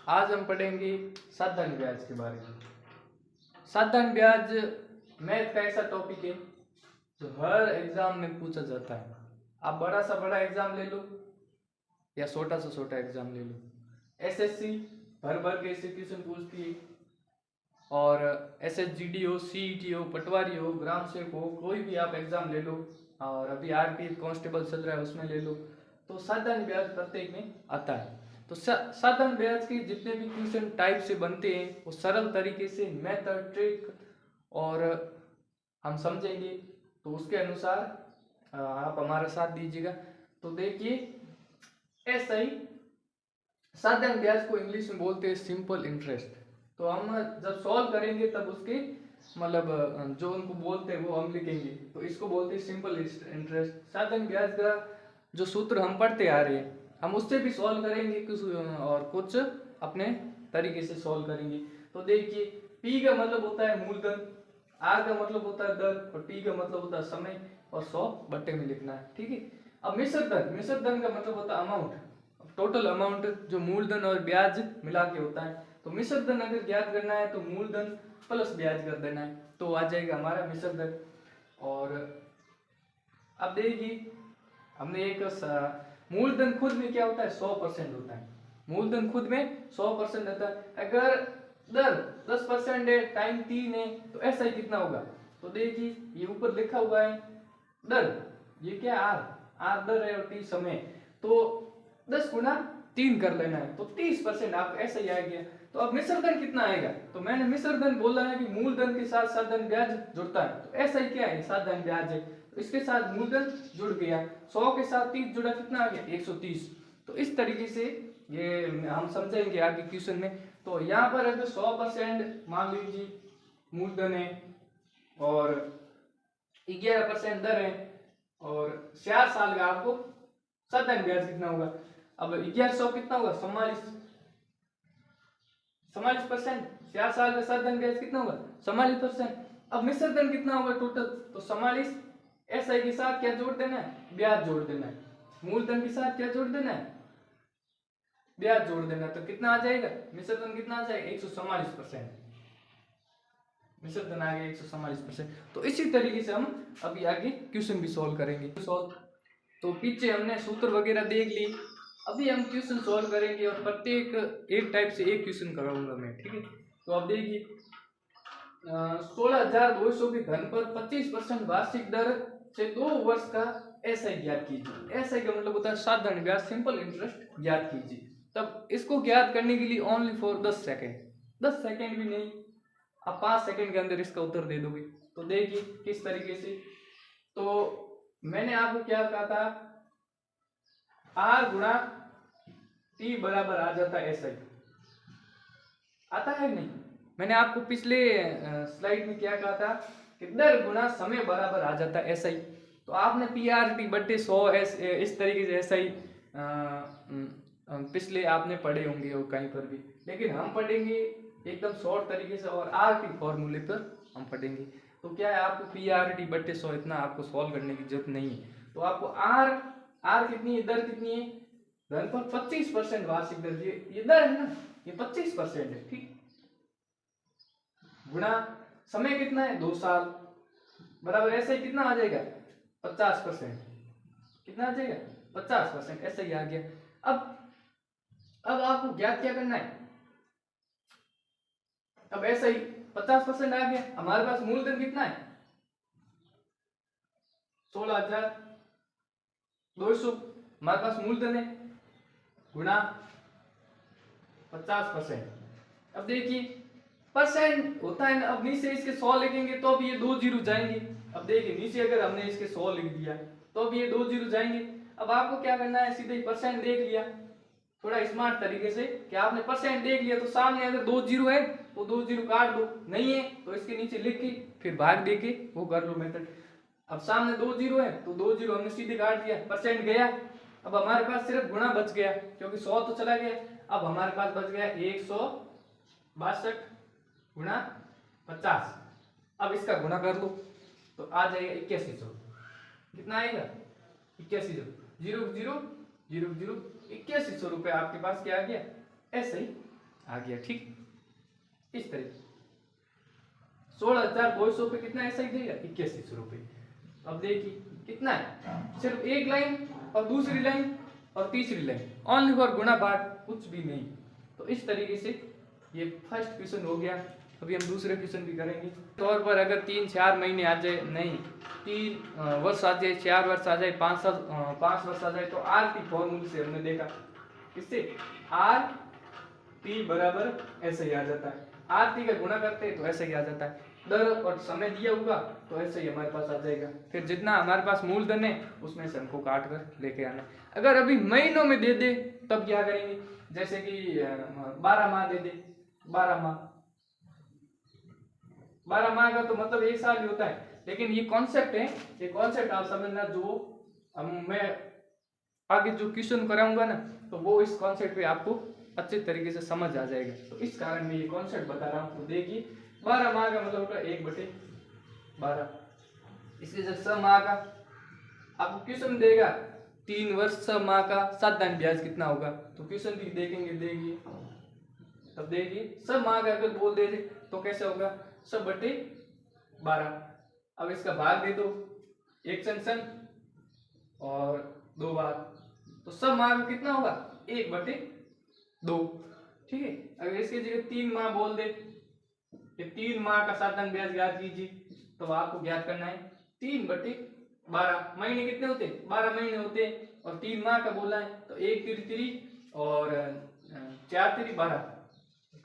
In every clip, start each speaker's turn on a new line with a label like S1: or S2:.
S1: आज हम पढ़ेंगे साधारण ब्याज के बारे में। साधारण ब्याज मैथ का ऐसा टॉपिक है जो हर एग्जाम में पूछा जाता है। आप बड़ा सा बड़ा एग्जाम ले लो या छोटा सा छोटा एग्जाम ले लो, एसएससी भर भर के ऐसे क्वेश्चन पूछती है, और एसएसजीडी हो, सीईटी हो, पटवारी हो, ग्राम सेवक हो, कोई भी आप एग्जाम ले लो, और अभी आरपीएफ कांस्टेबल चल रहा है उसमें ले लो, तो साधारण ब्याज प्रत्येक में आता है। तो साधारण ब्याज के जितने भी क्वेश्चन टाइप से बनते हैं वो सरल तरीके से मेथड ट्रिक और हम समझेंगे, तो उसके अनुसार आप हमारा साथ दीजिएगा। तो देखिए, ऐसा ही साधारण ब्याज को इंग्लिश में बोलते हैं सिंपल इंटरेस्ट। तो हम जब सॉल्व करेंगे तब उसके मतलब जो उनको बोलते हैं वो हम लिखेंगे, तो इसको बोलते हैं सिंपल इंटरेस्ट। साधारण ब्याज का जो सूत्र हम पढ़ते आ रहे हैं हम उससे भी सॉल्व करेंगे कुछ, और कुछ अपने तरीके से सॉल्व करेंगे। तो देखिए, पी का मतलब होता है मूलधन, आर का मतलब होता है दर, और टी का मतलब होता है समय, और 100 बट्टे में लिखना है, ठीक है। अब मिश्र धन का मतलब होता है अमाउंट, टोटल अमाउंट जो मूलधन और ब्याज मिला के होता है। तो मिश्र धन अगर ज्ञात करना है तो मूलधन प्लस ब्याज कर देना है, तो आ जाएगा हमारा मिश्र धन। और अब देखिए, हमने एक मूलधन खुद में क्या होता है 100% होता है, मूलधन खुद में 100% होता है। अगर दर 10% है, टाइम 3 है, तो ऐसा ही कितना होगा। तो देखिए, ये ऊपर लिखा हुआ है दर, ये क्या आर दर है और टी समय, तो 10 गुना 3 कर लेना है, तो 30% आप ऐसा ही आ गया। तो अब मिश्र धन कितना आएगा, तो मैंने मिश्र धन बोला है कि मूलधन के साथ साधारण ब्याज जुड़ता है, तो ऐसा ही क्या है साधारण ब्याज है, तो इसके साथ मूलधन जुड़ गया, 100 के साथ 30 जुड़ा, कितना आ गया 130। तो इस तरीके से ये हम समझेंगे आगे क्वेश्चन में। तो यहाँ पर अगर 100% मान लीजिए मूलधन है और 11% दर है और 4 साल का आपको साधारण ब्याज कितना होगा। अब 1100 कितना होगा 44%, 4 साल का साधारण ब्याज कितना होगा 44%। अब मिश्र धन कितना होगा टोटल, तो 44 एसआई के साथ क्या जोड़ देना है, ब्याज जोड़ देना है, मूलधन के साथ क्या जोड़ देना है, ब्याज जोड़ देना है। तो कितना आ जाएगा मिश्र धन, कितना आ जाएगा 144%, मिश्र धन आ गया 144%। तो इसी तरीके से हम अभी आगे क्वेश्चन भी सॉल्व करेंगे। तो पीछे हमने सूत्र वगैरह देख ली, अभी हम क्वेश्चन सॉल्व करेंगे और प्रत्येक एक टाइप से एक क्वेश्चन कराऊंगा मैं, ठीक है। तो अब देखिए, 16,200 के धन पर 25% वार्षिक दर से 2 वर्ष का एसआई ज्ञात कीजिए। एसआई का मतलब होता है साधारण ब्याज सिंपल इंटरेस्ट ज्ञात कीजिए। तब इसको ज्ञात करने के लिए ओनली फॉर 10 सेकेंड, 10 सेकेंड भी नहीं, आप 5 सेकेंड के अंदर इसका उत्तर दे दोगे। तो देखिए किस तरीके से, तो मैंने आपको क्या कहा था, आर गुणा टी बराबर आ जाता है एसआई, आता है नहीं। मैंने आपको पिछले स्लाइड में क्या कहा था कि दर गुणा समय बराबर आ जाता है एसआई। तो आपने पीआरटी बट्टे 100 इस तरीके से एसआई पिछले आपने पढ़े होंगे और कहीं पर भी, लेकिन हम पढ़ेंगे एकदम शॉर्ट तरीके से और आर टी फॉर्मूले पर हम पढ़ेंगे। तो क्या है, आपको पीआरटी बट्टे 100 इतना आपको सॉल्व करने की जरूरत नहीं है। तो आपको आर कितनी है, दर कितनी है, धन पर 25% वार्षिक दर, ये दर है ना, ये 25% है, ठीक, गुणा समय कितना है 2 साल बराबर ऐसे ही कितना आ जाएगा 50%, कितना आ जाएगा 50%, ऐसे ही आ गया। अब आपको ज्ञात क्या करना है, अब ऐसा ही 50% आ गया, हमारे पास मूलधन कितना है 16,200, हमारे पास मूलधन है, गुणा 50%। अब देखिए परसेंट होता है ना, अब नीचे इसके 100 लिखेंगे तो अब ये 2 जीरो जाएंगे। अब देखिए नीचे अगर हमने इसके 100 लिख दिया तो अब ये 2 जीरो जाएंगे। अब आपको क्या करना है, सीधे परसेंट देख लिया थोड़ा स्मार्ट तरीके से कि आपने परसेंट देख लिया, तो सामने अगर 2 जीरो है तो 2 जीरो काट दो, नहीं है तो इसके नीचे लिख के फिर भाग दे के वो कर लो मेथड। अब सामने 2 जीरो है तो 2 जीरो हमने सीधे काट दिया, परसेंट गया। अब हमारे पास सिर्फ गुणा बच गया क्योंकि 100 तो चला गया। अब हमारे पास बच गया 162 गुणा 50। अब इसका गुणा कर लो तो आ जाएगा 8100, कितना आएगा 8100, जीरो जीरो जीरो जीरो 8100 रुपए आपके पास क्या आ गया, ऐसे ही आ गया। ठीक, इस तरीके 16,200 पे कितना ऐसा ही देगा 8100 रुपये। अब देखिए कितना है, सिर्फ एक लाइन और दूसरी लाइन और तीसरी लाइन, ओनली फॉर गुणा भाग, कुछ भी नहीं। तो इस तरीके से ये फर्स्ट क्वेश्चन हो गया। अभी हम दूसरे क्वेश्चन भी करेंगे। तौर पर अगर 3-4 महीने आ जाए, नहीं 3 वर्ष आ जाए, 4 वर्ष आ जाए, 5 वर्ष आ जाए, तो आर टी फॉर्मूले से हमने देखा, इससे आर टी बराबर ऐसे ही आ जाता है। आर टी का गुणा करते हैं तो ऐसे ही आ जाता है। दर और समय दिया होगा तो ऐसे ही हमारे पास आ जाएगा। फिर जितना हमारे पास मूलधन है उसमें से हमको काट कर लेके आना है। अगर अभी महीनों में दे दे तब क्या करेंगे, जैसे कि 12 माह दे दे, 12 माह का तो मतलब 1 साल ही होता है। लेकिन ये कॉन्सेप्ट है, ये कॉन्सेप्ट आप समझना, जो मैं आगे जो क्वेश्चन कराऊंगा ना, तो वो इस कॉन्सेप्ट पे आपको अच्छे तरीके से समझ आ जाएगा। तो इस कारण मैं ये कॉन्सेप्ट बता रहा हूँ। तो देखिए 12 माह का मतलब होगा 1/12। इसके जब 6 माह का आपको क्वेश्चन देगा, 3 वर्ष 6 माह का साधारण ब्याज कितना होगा, तो क्वेश्चन भी देखेंगे। देखिए तब देखिए 6 माह का अगर बोल दे तो कैसे होगा, 6/12। अब इसका भाग दे दो, एक सन और 2 बार, तो 6 माह का कितना होगा 1/2। ठीक है, अगर इसकी जगह 3 माह बोल दे, 3 माह का साधारण ब्याज ज्ञात कीजिए, तो आपको ज्ञात करना है 3/12। महीने कितने होते, 12 महीने होते, और 3 माह का बोला है तो 1 3 और 4 3 12,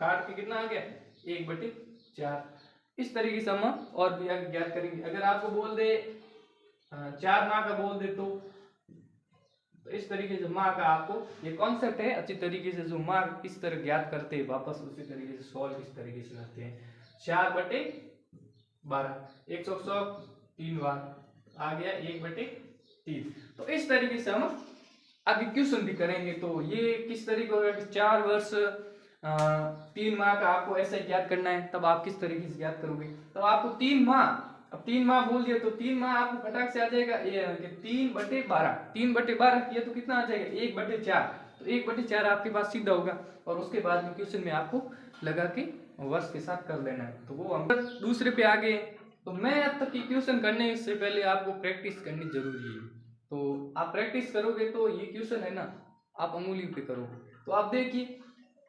S1: काट के कितना आ गया 1/4। इस तरीके से हम और भी आगे ज्ञात करेंगे। अगर आपको बोल दे 4 माह का बोल दे तो इस तरीके से माह का, आपको ये कॉन्सेप्ट है अच्छी तरीके से, जो माह किस तरह ज्ञात करते हैं वापस उसी तरीके से सॉल्व किस तरीके से करते हैं। 4/12, 100 3 बार आ गया 1/3। तो इस तरीके से हम आगे क्वेश्चन भी करेंगे। तो ये किस तरीके होगा कि 4 वर्ष 3 माह का आपको ऐसा ही ज्ञात करना है। तब आप किस तरीके से ज्ञात करोगे, तो आपको 3 माह, अब 3 माह बोल दिया तो 3 माह आपको फटाक से आ जाएगा ये 3/12। 3/12 किया तो कितना आ जाएगा 1/4। तो 1/4 आपके पास सीधा होगा, और उसके बाद में क्वेश्चन में आपको लगा के वर्ष के साथ कर लेना है। तो वो हम दूसरे पे आ गए। तो मैथ तक की क्वेश्चन करने से पहले आपको प्रैक्टिस करनी जरूरी है। तो आप प्रैक्टिस करोगे तो ये क्वेश्चन है ना, आप अंगुली पे करोगे। तो आप देखिए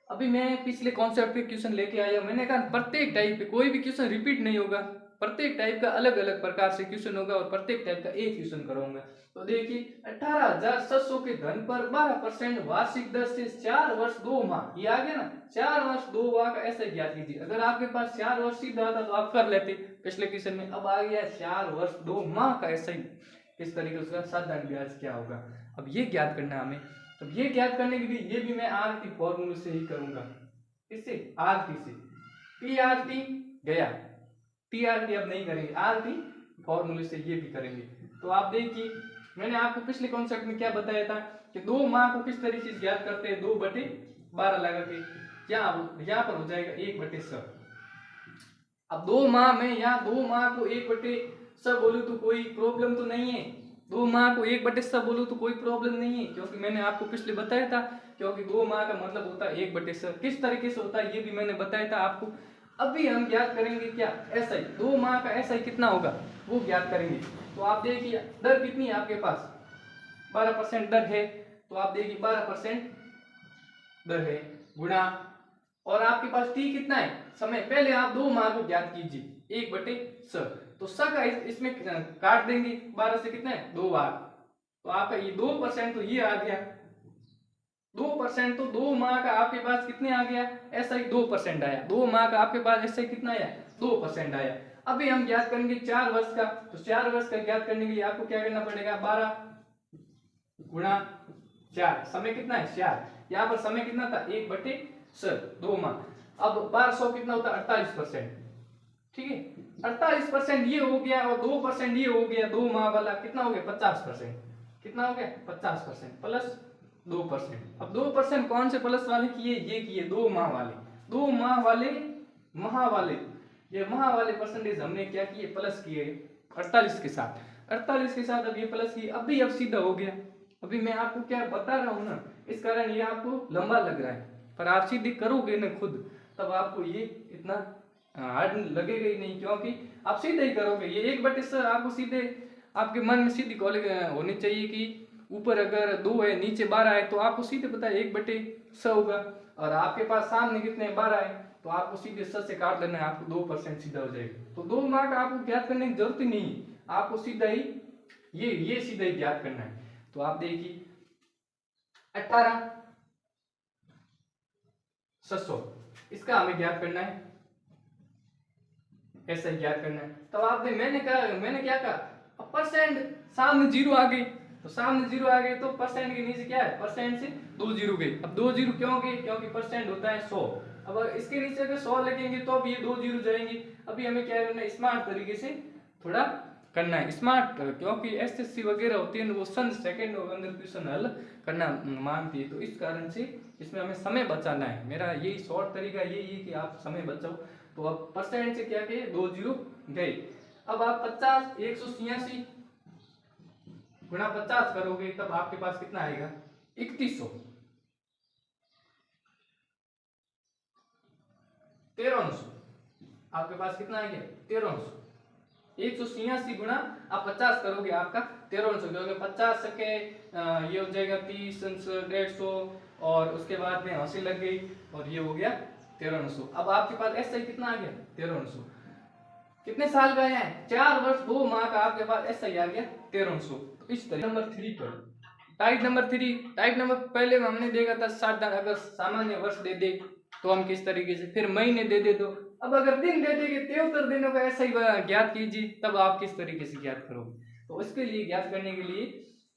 S1: अभी मैं पिछले कॉन्सेप्ट पे क्वेश्चन लेके आया, मैंने कहा प्रत्येक टाइप पे कोई भी क्वेश्चन रिपीट नहीं होगा, प्रत्येक टाइप का अलग अलग प्रकार से क्वेश्चन होगा, और प्रत्येक टाइप का एक क्वेश्चन कराऊंगा। तो देखिए 18,700 के धन पर 12% वार्षिक दर से 4 वर्ष 2 माह, ये आ गया ना, 4 वर्ष 2 माह का ऐसे ज्ञात कीजिए। अगर आपके पास 4 वर्ष सीधा आता तो आप कर लेते पिछले क्वेश्चन में। अब आ गया 4 वर्ष 2 माह का ऐसा ही, इस तरीके से साधारण ब्याज क्या होगा, अब ये ज्ञात करना हमें। तो ये ज्ञात करने के लिए ये भी मैं आर टी फॉर्मूले से ही करूंगा। इससे आर टी से टी आर टी गया, टी आर टी अब नहीं करेंगे, आर टी फॉर्मूले से ये भी करेंगे। तो आप देखिए मैंने आपको पिछले कॉन्सेप्ट में क्या बताया था कि 2 माह को किस तरीके से ज्ञात करते हैं, 2/12 लगा के, यहाँ पर हो जाएगा 1/6। अब 2 माह में यहाँ 2 माह को 1/6 बोलूं तो कोई प्रॉब्लम तो नहीं है, 2 माह को 1/6 बोलूं तो कोई प्रॉब्लम नहीं है, क्योंकि मैंने आपको पिछले बताया था, क्योंकि 2 माह का मतलब होता है 1/6। किस तरीके से होता है ये भी मैंने बताया था आपको। अभी हम ज्ञात करेंगे क्या, ऐसा ही 2 माह का ऐसा ही कितना होगा वो ज्ञात करेंगे। तो आप देखिए दर कितनी है आपके पास, 12% दर है। तो आप देखिए 12% दर है गुणा, और आपके पास टी कितना है समय, पहले आप 2 माह को ज्ञात कीजिए 1/6। तो स का इसमें काट देंगे 12 से, कितना है 2 बार, तो आपका ये 2% तो ये आ गया 2%। तो 2 माह का आपके पास कितने आ गया, ऐसा ही 2% आया। 2 माह का आपके पास ऐसा ही कितना आया 2% आया। अभी हम ज्ञात करेंगे 4 वर्ष का। तो 4 वर्ष का ज्ञात करने के लिए आपको क्या करना पड़ेगा, 12 गुणा 4, समय कितना है 4, यहाँ पर समय कितना था 1/6 2 माह। अब 1200 कितना होता है 48%। ठीक है 48% ये हो गया, और 2% ये हो गया, 2 माह वाला कितना हो गया 50%। कितना हो गया 50% प्लस 2%। अब 2% कौन से प्लस वाले किए, ये किए 2 माह वाले, 2 माह वाले ये माह वाले परसेंटेज हमने क्या किए प्लस किए 48 के साथ, 48 के साथ अब ये प्लस किए। अब सीधा हो गया। अभी मैं आपको क्या बता रहा हूं ना, इस कारण ये आपको लंबा लग रहा है। पर आप सीधे करोगे ना खुद, तब आपको ये इतना हार्ड लगेगा ही नहीं, क्योंकि आप सीधे ही करोगे। ये 1/100 आपको सीधे आपके मन में सीधी कॉलेज होनी चाहिए कि ऊपर अगर 2 है नीचे 12 है तो आपको सीधे पता है 1/100 होगा, और आपके पास सामने कितने 12 है तो आपको सीधे 100 से काट लेना है, आपको 2% सीधा हो जाएगा। तो 2 मार्क आपको ज्ञात करने की जरूरत ही नहीं, आपको सीधा ही ये सीधा ही ज्ञात करना है। तो आप देखिए 18,600 इसका हमें ज्ञात करना है, ऐसा ही ज्ञात करना है। तब आपने मैंने क्या कहा, अब परसेंट सामने जीरो आ गई, तो सामने जीरो आ गए तो परसेंट के नीचे क्या है, परसेंट से 2 जीरो गए। अब 2 जीरो क्यों गए, क्योंकि परसेंट होता है 100। अब इसके नीचे अगर 100 लगेंगे तो अब ये 2 जीरो जाएंगे। अभी हमें क्या करना है, स्मार्ट तरीके से थोड़ा करना है, स्मार्ट, क्योंकि एसएससी वगैरह होती है ना वो सन सेकंड और अंदर क्वेश्चन हल करना मांगती है, तो इस कारण से इसमें हमें समय बचाना है। मेरा यही शॉर्ट तरीका यही है कि आप समय बचाओ। तो अब परसेंट से क्या किए, 2 जीरो गए। अब आप 50 186 गुणा 50 करोगे तब आपके पास कितना आएगा, 3100, 1300, आपके पास कितना आएगा 1300। 186 गुणा आप 50 करोगे आपका 1300, क्योंकि 50 के ये हो जाएगा 30 150, और उसके बाद में हंसी लग गई और ये हो गया 1300। अब आपके पास ऐसा ही कितना आ गया 1300, कितने साल का है 4 वर्ष 2 माह का आपके पास ऐसा ही आ गया 1300। तो इस तरह नंबर 3 पर टाइप नंबर 3, टाइप नंबर पहले में हमने देखा था 7 अगर सामान्य वर्ष दे दे तो हम किस तरीके से, फिर महीने दे दे। तो अब अगर दिन दे देंगे 73 दिनों का ऐसा ही ज्ञात कीजिए, तब आप किस तरीके से ज्ञात करोगे। तो इसके लिए ज्ञात करने के लिए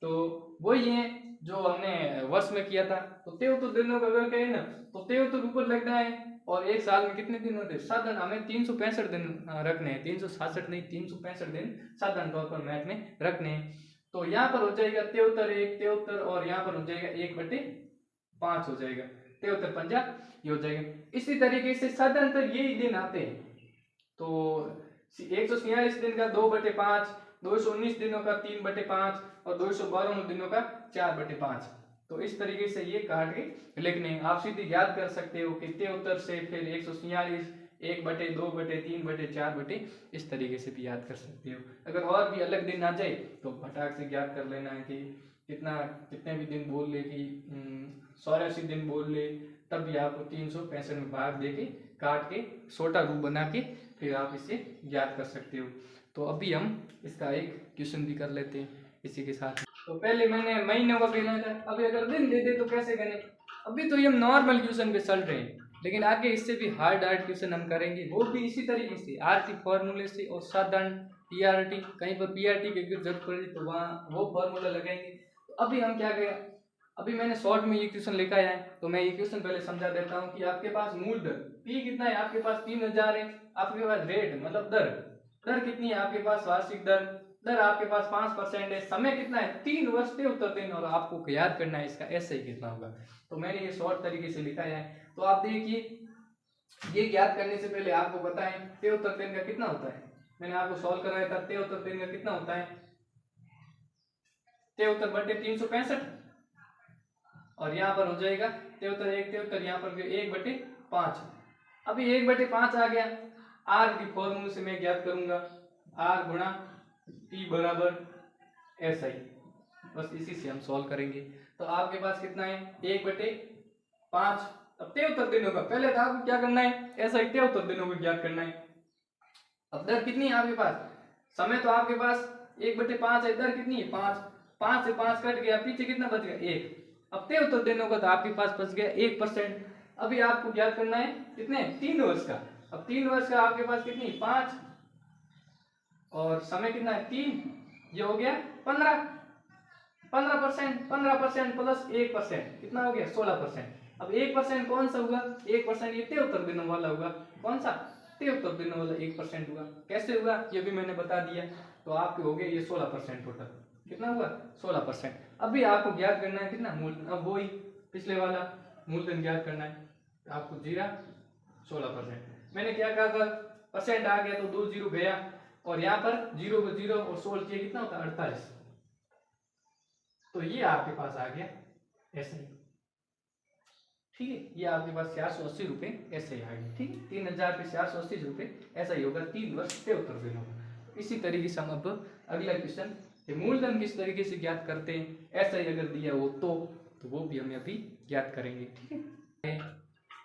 S1: तो वही है जो हमने वर्ष में किया था। तो 73 दिनों का अगर कहें ना तो 73 ऊपर लगना है, और एक साल में कितने दिन होते हैं, साधारण हमें 365 दिन रखने हैं, 367 नहीं 365 दिन साधारण तौर पर मैथ में रखने हैं। तो यहाँ पर हो जाएगा 73 1 73, और यहाँ पर हो जाएगा 1/5 हो जाएगा, 73 पंजा ये हो जाएगा। इसी तरीके से साधारणतः यही दिन आते हैं। तो 146 दिन का 2/5, 219 दिनों का 3/5, और 252 दिनों का 4/5। तो इस तरीके से ये काट के लिखने आप सीधे याद कर सकते हो कि 73 से फिर 146 1/2/3/4 इस तरीके से भी याद कर सकते हो। अगर और भी अलग दिन आ जाए तो फटाक से याद कर लेना है कि कितने भी दिन बोल ले, कि 84 दिन बोल ले, तब भी आपको 365 में भाग देके काट के छोटा रूप बना के फिर आप इसे याद कर सकते हो। तो अभी हम इसका एक क्वेश्चन भी कर लेते हैं इसी के साथ। तो पहले मैंने महीनों का कहना था, अभी अगर दिन दे दे तो कैसे करें। अभी तो ये हम नॉर्मल क्वेश्चन पे चल रहे हैं, लेकिन आगे इससे भी हार्ड क्वेश्चन हम करेंगे, वो भी इसी तरीके से आरटी फॉर्मूले से और साधारण पीआरटी, कहीं पर पीआरटी की जरूरत पड़े तो वहाँ वो फॉर्मूला लगाएंगे। तो अभी हम क्या करें, अभी मैंने शॉर्ट में ये क्वेश्चन लिखा है, तो मैं ये क्वेश्चन पहले समझा देता हूँ कि आपके पास मूल दर पी कितना है, आपके पास 3000 है, आपके पास रेट मतलब दर कितनी है, आपके पास वार्षिक दर आपके पास 5% है, समय कितना है 3 वर्ष 73 दिन, और आपको याद करना है इसका ऐसे ही कितना होगा। तो मैंने ये शॉर्ट तरीके से लिखा है। तो आप देखिए ये ज्ञात करने से पहले आपको बताएं 73 दिन का कितना होता है, मैंने आपको सॉल्व कराया था। 73 दिन का कितना होता है, 73/365, और यहाँ पर हो जाएगा 73 1 73, यहाँ पर 1/5। अभी 1/5 आ गया, आर की फॉर्मूले से मैं ज्ञात करूंगा, आर गुणा टी बराबर ऐसा ही, बस इसी से हम सॉल्व करेंगे। तो आपके पास कितना है 1/5। अब 73 दिनों का पहले तो आपको क्या करना है, ऐसा ही 73 दिनों को ज्ञात करना है। अब दर कितनी है आपके पास, समय तो आपके पास 1/5 है, दर कितनी है 5, 5 से 5 कट गया, पीछे कितना बच गया 1। अब 73 दिनों का तो आपके पास बच गया 1%। अभी आपको ज्ञात करना है कितने 3 वर्ष का। अब 3 वर्ष का आपके पास कितनी 5, और समय कितना है 3, ये हो गया 15% 15% प्लस 1% कितना हो गया 16%। अब 1% कौन सा होगा, 1% ये 73 दिनों वाला होगा, कौन सा 73 दिनों वाला 1% हुआ। कैसे हुआ ये भी मैंने बता दिया। तो आपके हो गए ये 16% टोटल, कितना हुआ 16%। अभी आपको ज्ञात करना है कितना मूल, अब वही पिछले वाला मूलधन ज्ञात करना है, आपको 16%। मैंने क्या कहा था, परसेंट आ गया तो 2 जीरो गया, और यहाँ पर 0 को 0 और 16 किया कितना होता है 48। तो ये आपके पास आ गया ऐसे ही, ठीक है, ये आपके पास 480 रुपये ऐसे ही आएगी। ठीक है, 3000 पे 480 रुपये ऐसा ही होगा, 3 वर्ष 73 दिन होगा। इसी तरीके से हम अब अगला क्वेश्चन, मूलधन किस तरीके से ज्ञात करते हैं, ऐसा ही अगर दिया हो तो वो भी हम अभी ज्ञात करेंगे। ठीक है,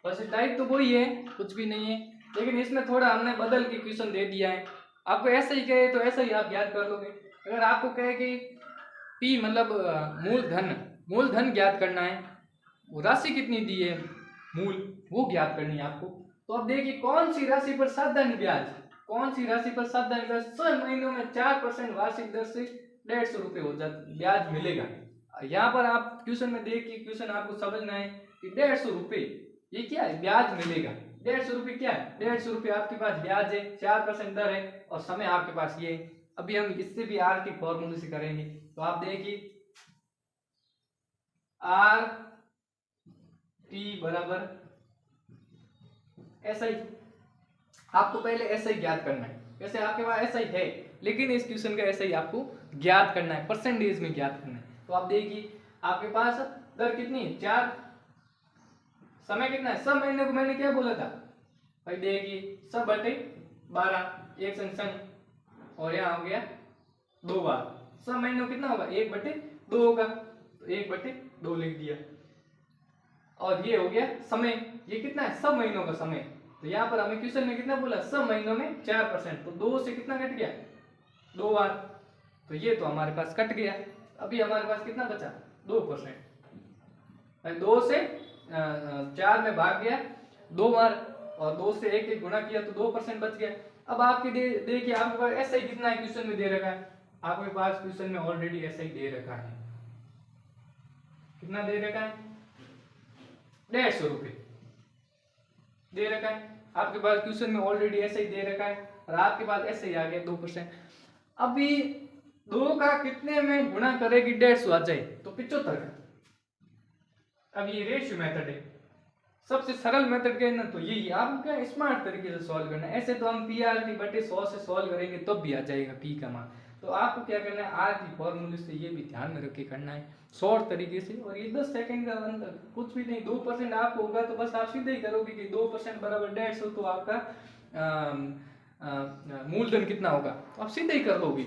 S1: बस टाइप तो वही है, कुछ भी नहीं है, लेकिन इसमें थोड़ा हमने बदल के क्वेश्चन दे दिया है। आपको ऐसा ही कहे तो ऐसा ही आप याद कर लोगे। अगर आपको कहे कि पी मतलब मूलधन ज्ञात करना है, वो राशि कितनी दी है मूल, वो ज्ञात करनी है आपको। तो अब देखिए कौन सी राशि पर साधारण ब्याज, कौन सी राशि पर साधारण ब्याज 6 महीनों में 4% वार्षिक दर से 150 रुपये हो जाता ब्याज मिलेगा। यहाँ पर आप क्वेश्चन में देखिए, क्वेश्चन आपको समझना है कि 150 रुपये ये क्या है, ब्याज मिलेगा। 150 रुपये क्या है, 150 रुपये आपके पास ब्याज है, 4% दर है और समय आपके पास ये है। अभी हम इससे भी आर की फॉर्मूले से करेंगे। तो आप देखिए आर टी बराबर ऐसा ही, आपको पहले ऐसा ही ज्ञात करना है। वैसे आपके पास ऐसा ही है, लेकिन इस क्वेश्चन का ऐसा ही आपको ज्ञात करना है, परसेंटेज में ज्ञात करना है। तो आप देखिए आपके पास दर कितनी है 4, समय कितना है, सब महीने को मैंने क्या बोला था भाई, देखिए सब बटे 12 एक संग और यहाँ हो गया 2 बार, सब महीनों कितना होगा 1/2 होगा, तो 1/2 लिख दिया। और ये हो गया समय, ये कितना है सब महीनों का समय। तो यहाँ पर हमें क्वेश्चन में कितना बोला, सब महीनों में 4%, तो 2 से कितना कट गया 2 बार, तो ये तो हमारे पास कट गया। अभी हमारे पास कितना बचा 2%, 2 से 4 में भाग गया 2 बार और 2 से 1 गुणा किया तो 2% बच गया। अब आपके देखिए आपके पास ऐसा ही कितना है क्वेश्चन में दे रखा है, आपके पास क्वेश्चन में ऑलरेडी ऐसा ही दे रखा है, कितना दे रखा है 150 रुपये दे रखा है आपके पास, क्वेश्चन में ऑलरेडी ऐसा ही दे रखा है और आपके पास ऐसे ही आ गया 2%। अभी 2 का कितने में गुणा करेगी 150 आ जाए तो 75 का। अब ये रेशियो मेथड है, सबसे सरल मेथड क्या है ना, तो यही आपको क्या स्मार्ट तरीके से सॉल्व करना है। ऐसे तो हम PRT बटे 100 से सॉल्व करेंगे तब भी आ जाएगा पी का मान। तो आपको क्या करना है, आर की फॉर्मूले से ये भी ध्यान में रख के करना है शॉर्ट तरीके से। और ये 10 सेकंड का अंतर, कुछ भी नहीं, 2% आपको होगा तो बस आप सीधे ही करोगे कि 2% बराबर 150, तो आपका मूलधन कितना होगा, तो आप सीधे ही कर लोगे।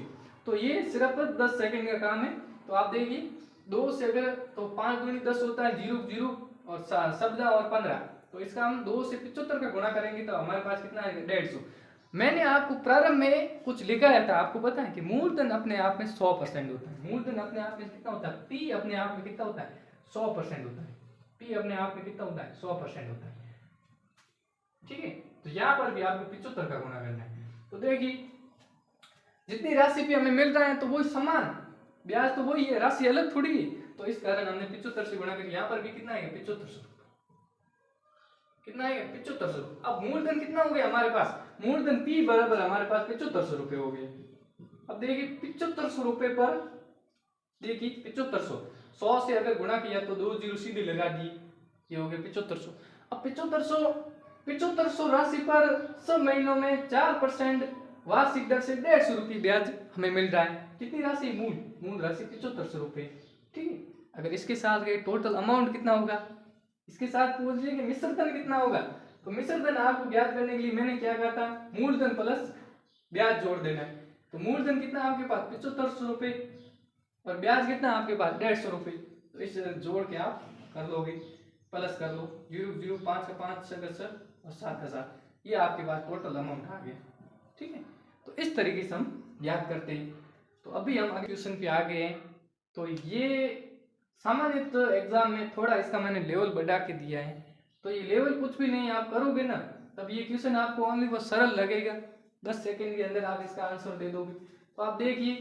S1: तो ये सिर्फ 10 सेकंड का काम है। तो आप देखिए 2 से अगर तो 5 दूनी 10 होता है, 0 0 और शब्द और 15, तो इसका हम 2 से 75 का गुणा करेंगे तो हमारे पास कितना है 150। मैंने आपको प्रारंभ में कुछ लिखाया था, आपको पता है कि मूलधन अपने आप में 100% होता है। मूलधन अपने आप में कितना होता है, पी अपने आप में कितना होता है 100% होता है। पी अपने आप में कितना होता है 100% होता है। ठीक है, तो यहाँ पर भी आपको 75 का गुणा करना है। तो देखिए जितनी राशि पे हमें मिल रहा है तो वही समान, ब्याज तो वही है, राशि अलग थोड़ी है। तो इस कारण हमने 75 से गुणा कर, यहाँ पर भी कितना आएगा 7500, कितना आएगा 7500। अब मूलधन कितना हो गया हमारे पास, मूलधन पी बराबर हमारे पास 7500 रुपये हो गए। अब देखिए 7500 रुपये पर देखिए 7500, 100 से अगर गुणा किया तो 2 जीरो सीधे लगा दिए, ये हो गया 7500। अब 7500 राशि पर सब महीनों में 4% वार्षिक दर से 150 रुपये ब्याज हमें मिल रहा है। कितनी राशि, मूल राशि 7500 रुपये। ठीक है, अगर इसके साथ टोटल अमाउंट कितना होगा, इसके साथ पूछ लीजिए मिश्रधन कितना होगा। तो मिश्रधन आपको ज्ञात करने के लिए मैंने क्या कहा था, मूलधन प्लस ब्याज जोड़ देना है। तो मूलधन कितना आपके पास 7500 रुपये और ब्याज कितना आपके पास 150 रुपये। तो इस जोड़ के आप कर लोगे, प्लस कर लो, 0 0 5 का 5 और 7000, ये आपके पास टोटल अमाउंट आ गया। ठीक है, तो इस तरीके से हम याद करते हैं। तो अभी हम अगले क्वेश्चन पे आ गए हैं। तो ये सामान्य एग्जाम में थोड़ा इसका मैंने लेवल बढ़ा के दिया है। तो ये लेवल कुछ भी नहीं, आप करोगे ना तब ये क्वेश्चन आपको ओनली वो सरल लगेगा, 10 सेकंड के अंदर आप इसका आंसर दे दोगे। तो आप देखिए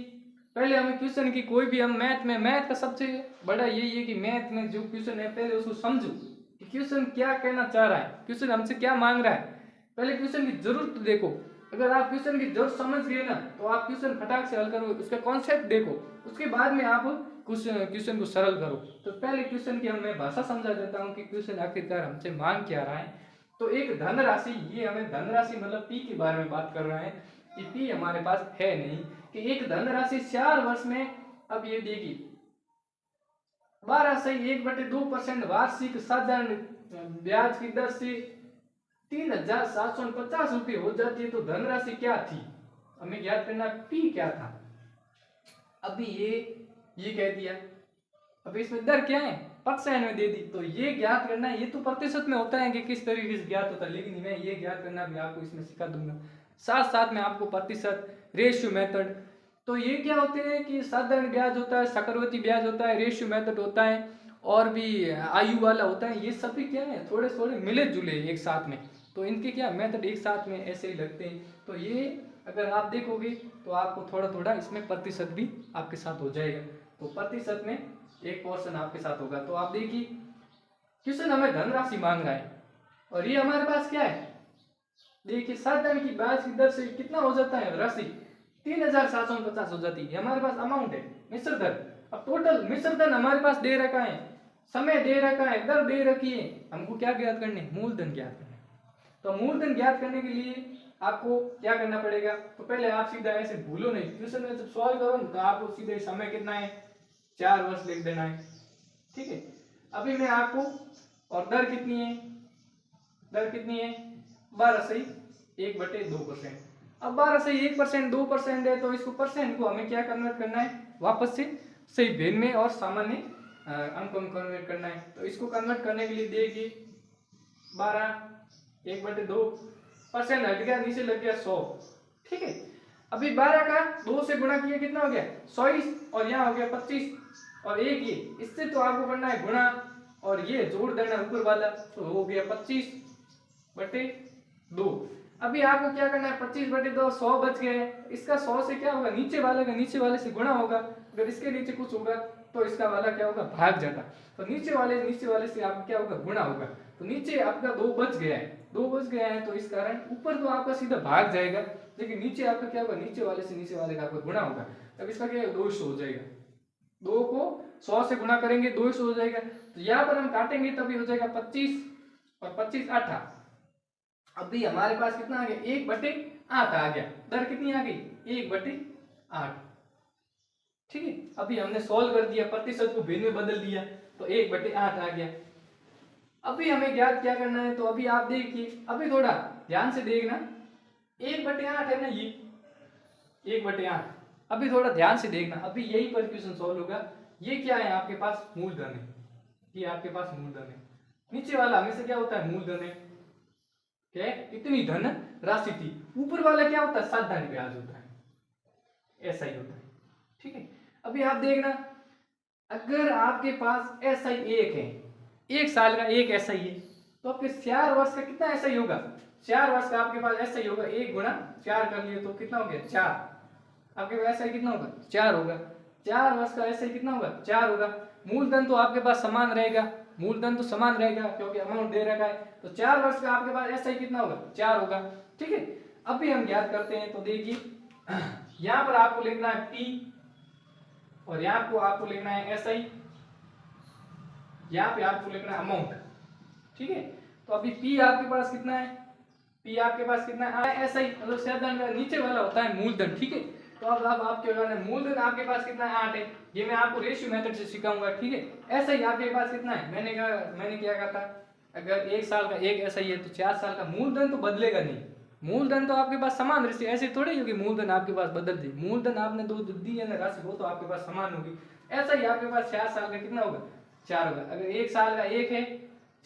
S1: पहले हमें क्वेश्चन की कोई भी, हम मैथ का सबसे बड़ा यही है कि मैथ में जो क्वेश्चन है पहले उसको समझो कि क्वेश्चन क्या कहना चाह रहा है, क्वेश्चन हमसे क्या मांग रहा है। पहले क्वेश्चन की जरूरत देखो, अगर आप क्वेश्चन की जरूरत समझ गए ना तो आप क्वेश्चन फटाक से हल करो, उसका कॉन्सेप्ट देखो, उसके बाद में आप क्वेश्चन को सरल करो। तो पहले क्वेश्चन की मैं भाषा समझा देता हूँ कि क्वेश्चन आखिरकार हमसे मांग क्या रहा है। तो एक धनराशि, ये हमें धनराशि मतलब पी के बारे में बात कर रहा है कि पी हमारे पास है नहीं, कि एक धनराशि 4 वर्ष में, अब ये देखिए 12 से 1/2% वार्षिक साधारण ब्याज की दर से 3,750 रुपये हो जाती है तो धनराशि क्या थी, हमें ज्ञात करना पी क्या था। अभी ये कह दिया, अभी इसमें दर क्या है, % में दे दी, तो ये ज्ञात करना है। ये तो प्रतिशत में होता है कि किस तरीके से ज्ञात होता है, लेकिन मैं ये ज्ञात करना भी आपको इसमें सिखा दूंगा। साथ साथ में आपको प्रतिशत, रेशियो मेथड, तो ये क्या होते हैं कि साधारण ब्याज होता है, चक्रवृद्धि ब्याज होता है, रेशियो मेथड होता है, और भी आयु वाला होता है। ये सभी क्या है, थोड़े थोड़े मिले जुले एक साथ में, तो इनके क्या मेथड एक साथ में ऐसे ही लगते हैं। तो ये अगर आप देखोगे तो आपको थोड़ा थोड़ा इसमें प्रतिशत भी आपके साथ हो जाएगा। तो प्रतिशत में एक पोर्शन आपके साथ होगा। तो आप देखिए क्वेश्चन हमें धनराशि मांग रहा है और ये हमारे पास क्या है, देखिए साधारण की ब्याज की दर से कितना हो जाता है, राशि 3,750 हो जाती है। हमारे पास अमाउंट है मिश्र दर। अब टोटल मिश्र दर हमारे पास दे रखा है, समय दे रखा है, दर दे रखी है, हमको क्या ज्ञात करने, मूलधन ज्ञात करना है। तो मूलधन ज्ञात करने के लिए आपको क्या करना पड़ेगा, तो पहले आप सीधा ऐसे भूलो नहीं, क्वेश्चन में जब सॉल्व करो तो आपको सीधे समय कितना है, 4 वर्ष लिख देना है, ठीक है। अभी मैं आपको, और दर कितनी है, दर कितनी है 12/1/2%। अब 12/1% 2% है, तो इसको परसेंट को हमें क्या कन्वर्ट करना है, वापस से सही भेद में और सामान्य अंक में कन्वर्ट करना है। तो इसको कन्वर्ट करने के लिए देखिए 12/1/2% हट गया, नीचे लग गया 100, ठीक है। अभी 12 का 2 से गुणा किया कितना हो गया 100, और यहाँ हो गया 25, और एक ये, इससे तो आपको करना है गुणा और ये जोड़ देना ऊपर वाला, तो हो गया 25/2। अभी आपको क्या करना है, 25/2, 100 बच गए, इसका 100 से क्या होगा, नीचे वाले का नीचे वाले से गुणा होगा, अगर इसके नीचे कुछ होगा तो इसका वाला क्या होगा, भाग जाता, तो नीचे वाले से आपका क्या होगा, गुणा होगा। तो नीचे आपका 2 बच गया है, 2 बच गया है, तो इस कारण ऊपर तो आपका सीधा भाग जाएगा, लेकिन नीचे आपका क्या होगा, नीचे वाले से नीचे वाले का आपका गुणा होगा। तब इसका क्या 200 हो जाएगा, 2 को 100 से गुणा करेंगे 200 हो जाएगा। तो यहाँ पर हम काटेंगे तभी हो जाएगा 25 और 25 8। अभी हमारे पास कितना आ गया, 1/8 आ गया, दर कितनी आ गई 1/8, ठीक है। अभी हमने सॉल्व कर दिया, प्रतिशत को भिन्न में बदल दिया, तो 1/8 आ गया। अभी हमें ज्ञात क्या करना है, तो अभी आप देखिए, अभी थोड़ा ध्यान से देखना, 1/8 है ना, ये 1/8, अभी थोड़ा ध्यान से देखना, अभी यही पर क्वेश्चन सॉल्व होगा। ये क्या है, आपके पास मूलधन है, ये आपके पास मूलधन है, नीचे वाला हमेशा क्या होता है, मूलधन है, क्या इतनी धन राशि थी, ऊपर वाला क्या होता है, साधारण ब्याज होता है, ऐसा ही होता है, ठीक है। अभी आप देखना, अगर आपके पास SI 1 है, 1 साल का 1 SI है, तो आपके 4 वर्ष का कितना SI होगा, 4 वर्ष का आपके पास SI होगा, 1 गुणा 4 कर लिए तो कितना हो गया 4, आपके पास SI कितना होगा 4 होगा, 4 वर्ष का SI कितना होगा 4 होगा। मूलधन तो आपके पास समान रहेगा, मूलधन तो समान रहेगा क्योंकि अमाउंट दे रखा है, तो 4 वर्ष का आपके पास SI कितना होगा 4 होगा, ठीक है। अभी हम ज्ञात करते हैं, तो देखिए यहाँ पर आपको लिखना है P और यहाँ को आपको लिखना है SI, यहाँ पे आपको लिखना है अमाउंट, ठीक है। तो अभी P आपके पास कितना है, P आपके पास कितना है, SI मतलब साधारण नीचे वाला होता है मूलधन, ठीक है। तो अब आपके मूलधन आपके पास कितना है 8 है, ये मैं आपको रेशियो मेथड से सिखाऊंगा, ठीक है। SI आपके पास कितना है, मैंने क्या कहा था, अगर 1 साल का 1 SI है तो 4 साल का मूलधन तो बदलेगा नहीं, मूलधन तो आपके पास समान रहती, ऐसे थोड़ी होगी मूलधन आपके पास बदल दी, मूलधन आपने 2 दी है ना राशि, वो तो आपके पास समान होगी। ऐसा ही आपके पास 4 साल का कितना होगा 4 होगा, अगर 1 साल का 1 है,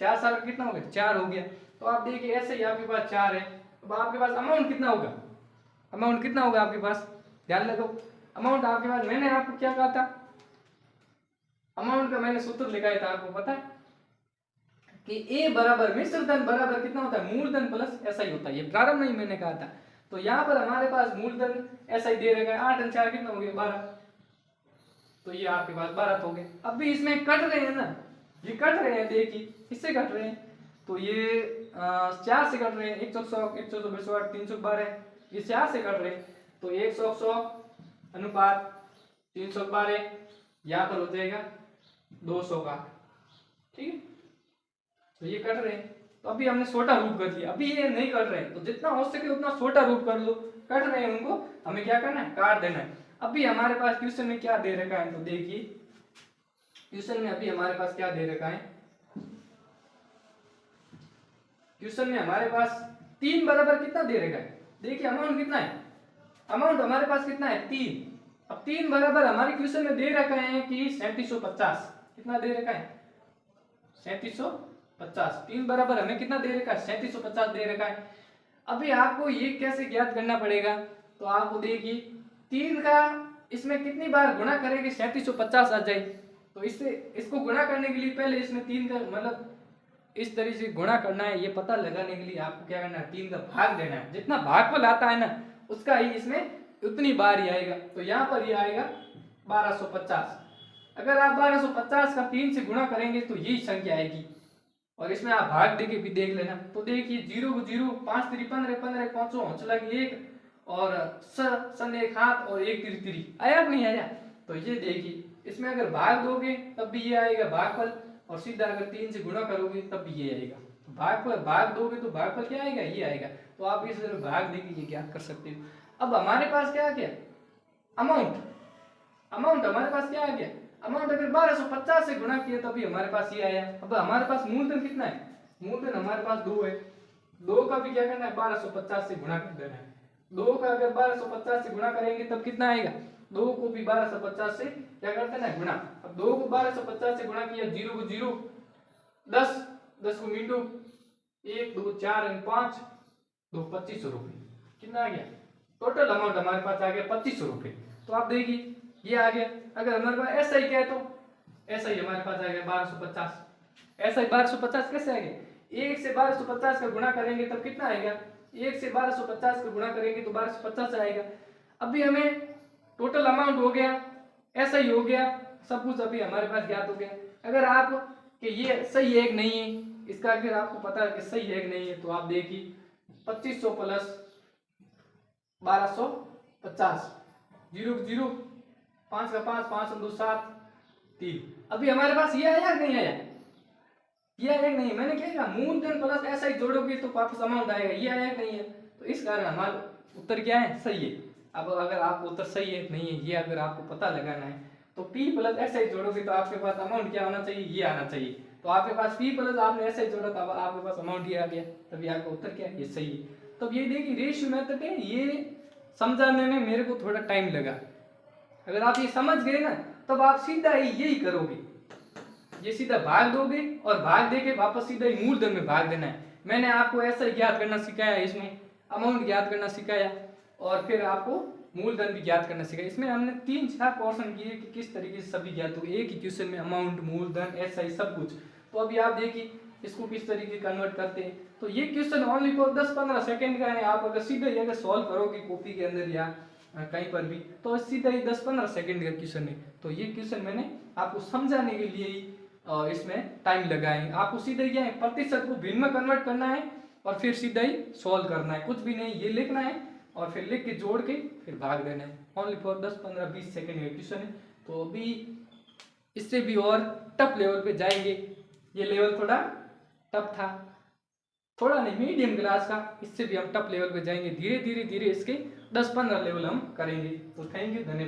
S1: 4 साल का कितना हो गया 4 हो गया। तो आप देखिए ऐसे ही आपके पास 4 है, अब आपके पास अमाउंट कितना होगा, अमाउंट कितना होगा आपके पास, ध्यान रखो अमाउंट आपके पास, मैंने आपको क्या कहा था, अमाउंट का मैंने सूत्र लिखाया था, आपको पता है कि A बराबर मिश्र धन बराबर कितना होता है, मूलधन प्लस SI होता है, ये प्रारंभ में ही मैंने कहा था। तो यहाँ पर हमारे पास मूलधन SI दे रखा है 8 और 4 कितना हो गया 12, तो ये आपके पास 12 हो गए। अब भी इसमें कट रहे हैं ना, ये कट रहे हैं, देखिए इससे कट रहे हैं, तो ये 4 से कट रहे हैं, 100 100 312, ये 4 से कट रहे हैं, तो 100 अनुपात 312 यहाँ पर हो जाएगा 200 का, ठीक है। तो ये कट रहे हैं, तो अभी हमने छोटा रूप कर लिया, अभी ये नहीं कट रहे हैं, तो जितना हो सके उतना छोटा रूप कर लो, कट रहे हैं उनको हमें क्या करना है, काट देना है। अभी हमारे पास क्वेश्चन में क्या दे रखा है, तो देखिए क्वेश्चन में अभी हमारे पास क्या दे रखा है, क्वेश्चन में हमारे पास 3 बराबर कितना दे रखा है, देखिए अमाउंट कितना है, अमाउंट हमारे पास कितना है 3। अब 3 बराबर हमारे क्वेश्चन में दे रखा है कि 3750, कितना दे रखा है 3750, 3 बराबर हमें कितना दे रखा है 3750 दे रखा है। अभी आपको ये कैसे ज्ञात करना पड़ेगा, तो आपको देखिए 3 का इसमें कितनी बार गुणा करेंगे 3750 आ जाए, तो इससे इसको गुणा करने के लिए पहले इसमें 3 का मतलब इस तरीके से गुणा करना है, ये पता लगाने के लिए आपको क्या करना है 3 का भाग देना है, जितना भागफल आता है ना उसका ही इसमें उतनी बार ही आएगा। तो यहाँ पर ये आएगा 1250, अगर आप 1250 का 3 से गुणा करेंगे तो यही संख्या आएगी, और इसमें आप भाग देके भी देख लेना। तो देखिए 0 को 0, 5 3 15, 15 5 हौसला 1, और सन 1 हाथ और 1 3 3 आया कि नहीं आया। तो ये देखिए इसमें अगर भाग दोगे तब भी ये आएगा भागफल, और सीधा अगर 3 से गुणा करोगे तब भी ये आएगा भागफल, भाग दोगे तो भागफल क्या आएगा ये आएगा। तो आप इस भाग देके ये ज्ञात कर सकते हो। अब हमारे पास क्या आ गया अमाउंट, अमाउंट हमारे पास क्या आ गया अमाउंट, अगर 1250 से गुणा किया तभी हमारे पास ये आया। अब हमारे पास मूलधन कितना है, मूलधन हमारे पास 2 है, 2 का भी क्या करना है 1250 से गुणा कर देना है। 2 का अगर 1250 से गुणा करेंगे तब कितना आएगा, 2 को भी 1250 से क्या करते हैं गुणा। अब 2 को 1250 से गुणा किया, 0 को 0, 10, 10 को मींडू 1 2 4 5 2 2500 रुपये, कितना आ गया टोटल अमाउंट हमारे पास आ गया 2500 रुपये। तो आप देखिए ये आ गया। अगर हमारे पास ऐसा ही क्या है तो ऐसा ही हमारे पास आ गया 1250, ऐसा ही 1250 कैसे आ गया, 1 से 1250 का गुणा करेंगे तब कितना आएगा, 1 से 1250 का गुणा करेंगे तो 1250 आएगा। अभी हमें टोटल अमाउंट हो गया, ऐसा ही हो गया, सब कुछ अभी हमारे पास ज्ञात हो गया। अगर आप कि ये सही है कि नहीं है, इसका अगर आपको पता है कि सही है कि नहीं है, तो आप देखिए 2500 प्लस 1250, 0 0, 5 का 5, 5 2 7 3। अभी हमारे पास ये आया कि नहीं आया, ये आया कि नहीं, मैंने क्या कहा मूलधन प्लस ऐसा ही जोड़ोगे तो वापस अमाउंट आएगा, ये आया कि नहीं है। तो इस कारण हमारा उत्तर क्या है सही है। अब अगर आपको उत्तर सही है नहीं है ये अगर आपको पता लगाना है तो P प्लस ऐसा ही जोड़ोगे तो आपके पास अमाउंट क्या होना चाहिए, ये आना चाहिए। तो आपके पास P प्लस आपने ऐसा ही जोड़ा था, आपके पास अमाउंट ये आ गया, तभी आपका उत्तर क्या है ये सही है। तो ये देखिए रेशियो मेथड है, ये समझाने में मेरे को थोड़ा टाइम लगा। अगर आप ये समझ गए ना तब आप सीधा ही यही करोगे, ये सीधा भाग दोगे और भाग देके वापस सीधा ही मूलधन में भाग देना है। मैंने आपको ऐसा ज्ञात करना सिखाया, इसमें अमाउंट ज्ञात करना सिखाया और फिर आपको मूलधन भी ज्ञात करना सिखाया। इसमें हमने 3-4 पोर्शन किए कि किस तरीके से सभी ज्ञात हो, एक ही क्वेश्चन में अमाउंट मूलधन ऐसा ही सब कुछ। तो अभी आप देखिए इसको किस तरीके कन्वर्ट करते हैं। तो ये क्वेश्चन ओनली फॉर 10-15 सेकंड का है, आप अगर सीधा ही अगर सॉल्व करोगे कॉपी के अंदर या कहीं पर भी तो सीधा ही 10-15 सेकंड का क्वेश्चन है। तो ये क्वेश्चन मैंने आपको समझाने के लिए ही इसमें टाइम लगाए। आपको सीधा ही क्या है प्रतिशत को भिन्न में कन्वर्ट करना है और फिर सीधा ही सॉल्व करना है, कुछ भी नहीं, ये लिखना है और फिर लिख के जोड़ के फिर भाग देना है। ओनली फॉर 10-15-20 सेकंड का क्वेश्चन है। तो अभी इससे भी और टफ लेवल पे जाएंगे, ये लेवल थोड़ा टफ था, थोड़ा नहीं मीडियम क्लास का, इससे भी हम टफ लेवल पे जाएंगे। धीरे धीरे धीरे इसके 10-15 लेवल हम करेंगे। तो थैंक यू, धन्यवाद।